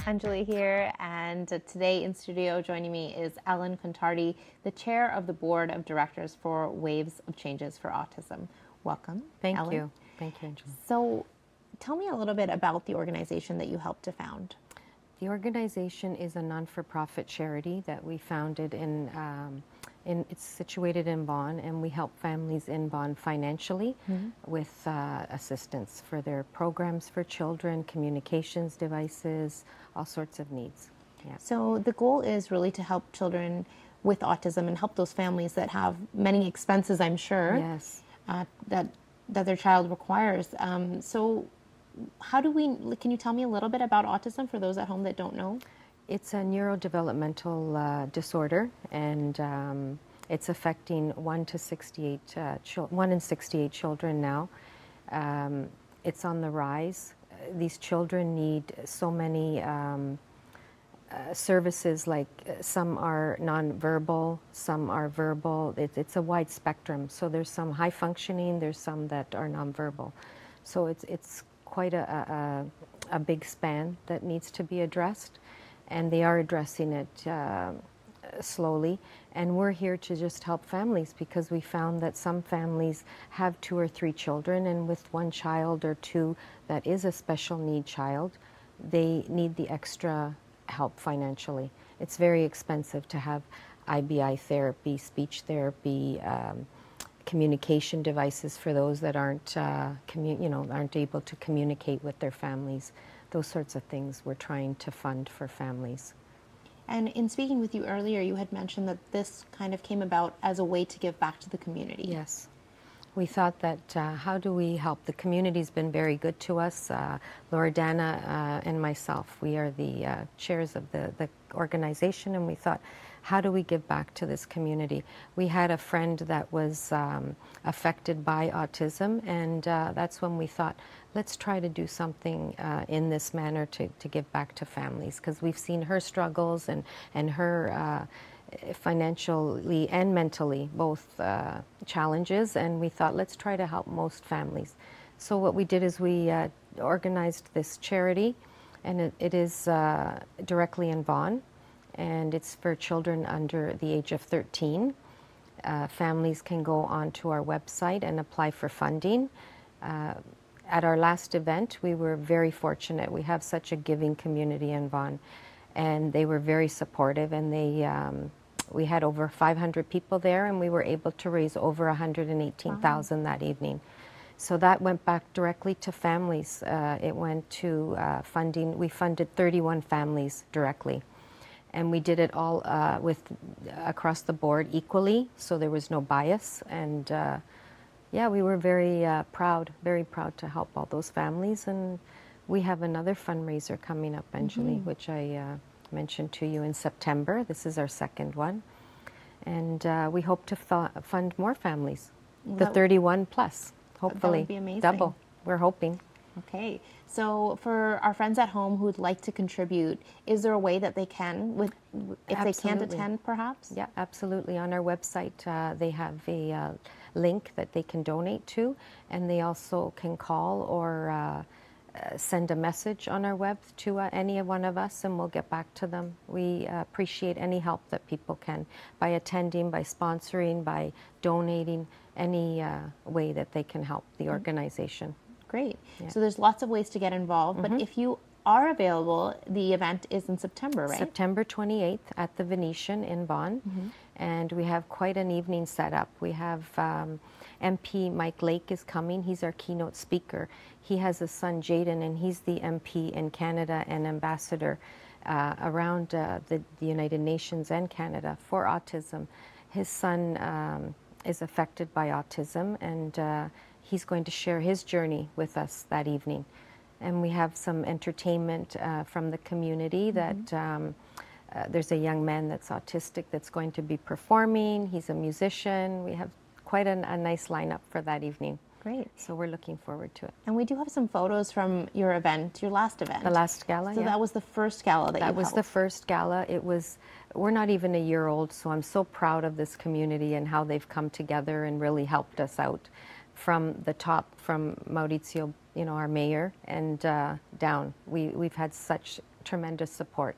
Angelie here, and today in studio joining me is Ellen Contardi, the chair of the board of directors for Waves of Changes for Autism. Welcome, Thank Ellen. you. Thank you, Angelie. So tell me a little bit about the organization that you helped to found. The organization is a non-for-profit charity that we founded it's situated in Vaughan, and we help families in Vaughan financially with assistance for their programs for children, communications devices, all sorts of needs. Yeah. So the goal is really to help children with autism and help those families that have many expenses, I'm sure, Yes. that their child requires. So how do can you tell me a little bit about autism for those at home that don't know? It's a neurodevelopmental disorder, and it's affecting 1 in 68 children now. It's on the rise. These children need so many services, like some are nonverbal, some are verbal. It's a wide spectrum. So there's some high functioning, there's some that are nonverbal. So it's quite a big span that needs to be addressed, and they are addressing it slowly. And we're here to just help families, because we found that some families have 2 or 3 children, and with 1 child or 2 that is a special need child, they need the extra help financially. It's very expensive to have IBI therapy, speech therapy, communication devices for those that aren't able to communicate with their families. Those sorts of things we're trying to fund for families. And in speaking with you earlier, you had mentioned that this kind of came about as a way to give back to the community. Yes. We thought that how do we help? The community's been very good to us. Loredana and myself, we are the chairs of the organization, and we thought, how do we give back to this community? We had a friend that was affected by autism, and that's when we thought, let's try to do something in this manner to give back to families, because we've seen her struggles and her financially and mentally both challenges, and we thought, let's try to help most families. So what we did is we organized this charity, and it is directly in Vaughan, and it's for children under the age of 13. Families can go onto our website and apply for funding. At our last event, we were very fortunate. We have such a giving community in Vaughan, and they were very supportive, and we had over 500 people there, and we were able to raise over 118,000 that evening. So that went back directly to families. It went to funding. We funded 31 families directly. And we did it all across the board equally, so there was no bias. And yeah, we were very proud to help all those families. And we have another fundraiser coming up, Angelie, which I mentioned to you in September. This is our second one. And we hope to fund more families, the 31 plus, hopefully. That would be amazing. Double, we're hoping. Okay, so for our friends at home who would like to contribute, is there a way that they can, if they can't attend perhaps? Yeah, absolutely. On our website, they have a link that they can donate to, and they also can call or send a message on our web to any one of us, and we'll get back to them. We appreciate any help that people can, by attending, by sponsoring, by donating, any way that they can help the organization. Great. Yeah. So there's lots of ways to get involved, but if you are available, the event is in September, right? September 28th at the Venetian in Vaughan, and we have quite an evening set up. We have MP Mike Lake is coming. He's our keynote speaker. He has a son, Jaden, and he's the MP in Canada and ambassador around the United Nations and Canada for autism. His son is affected by autism, and he's going to share his journey with us that evening. And we have some entertainment from the community that there's a young man that's autistic that's going to be performing. He's a musician. We have quite a nice lineup for that evening. Great. So we're looking forward to it. And we do have some photos from your event, your last event. The last gala, So yeah. that was the first gala that you held. That was the first gala. We're not even a year old, so I'm so proud of this community and how they've come together and really helped us out from the top, from Mauricio, our mayor, and down. We've had such tremendous support.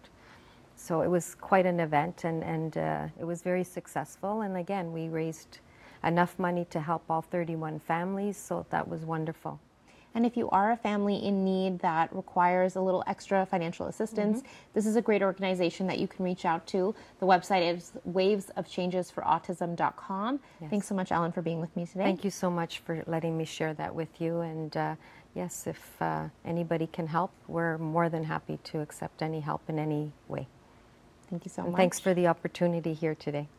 So it was quite an event, and it was very successful. And again, we raised enough money to help all 31 families, so that was wonderful. And if you are a family in need that requires a little extra financial assistance, this is a great organization that you can reach out to. The website is wavesofchangesforautism.com. Yes. Thanks so much, Ellen, for being with me today. Thank you so much for letting me share that with you. And yes, if anybody can help, we're more than happy to accept any help in any way. Thank you so And much. thanks for the opportunity here today.